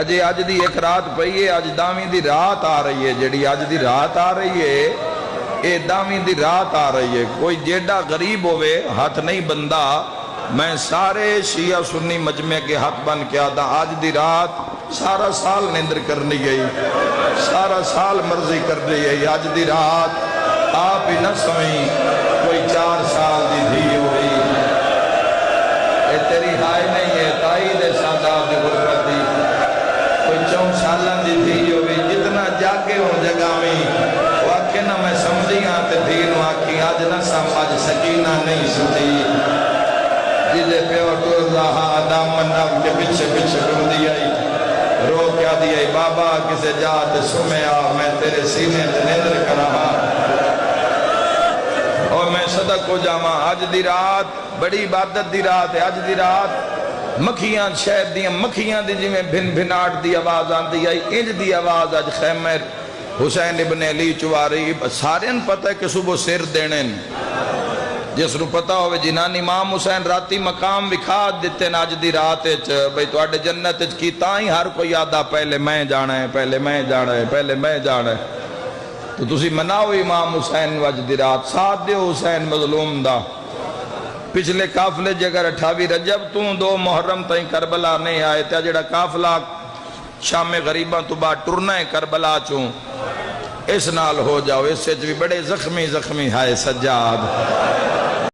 اجے اج دی ایک رات پئی ہے، اج داویں دی رات آ رہی ہے، جڑی اج دی رات آ رہی ہے اے داویں دی رات آ رہی ہے۔ کوئی جیڑا غریب ہوئے ہاتھ نہیں بندہ، میں سارے شیعہ سنی مجمع کے ہاتھ بن کے آدھا آج دی رات سارا سال نیندر کرنی گئی، سارا سال مرضی کرنی گئی، آج دی رات آپ ہی نہ سمیں کوئی 4 سال دی دھی ہوئی، اے تیری ہائے نہیں ہے تائی دے ساداب دی غربت دی، کوئی 4 سالان دی دھی ہوئی، جتنا جاگے ہوں جگہ میں واقعی نہ میں سمجھی آتے دھین واقعی آج نہ سمجھ سکینہ نہیں ستی، جلے پیو ٹور رہا دامن نب کے پچھے پچھے ڈھون دیائی، رو کیا دیائی بابا کسے جات سمیں آ میں تیرے سینے نیندر کر رہا، اور میں صدق کو جاما آج دی رات بڑی عبادت دی رات ہے، آج دی رات مکھیاں شہد دیاں مکھیاں دی جی میں بھن بھناٹ دی آواز آن دی آئی، انج دی آواز آج خیمر حسین ابن علی چواری سارے ان پتہ ہے کہ صبح سر دینن جس رو پتہ ہوئے جنان امام حسین راتی مقام وکھا دیتے نا آج دی رات بھئی تو آٹے جنت کی تائیں ہر کوئی آدھا پہلے میں جانا ہے پہلے میں جانا ہے پہلے میں جانا ہے، تو تسی مناؤ امام حسین واج دی رات ساتھ دیو حسین مظلوم دا، پچھلے قافلے جگر 28 رجب تو 2 محرم تائیں کربلا نہیں آئے تھا، جڑا قافلہ شام غریباں تو بعد ٹرنا ہے کربلا چوں اس نال ہو جاؤ، اس سے بھی بڑے زخمی ہائے سجاد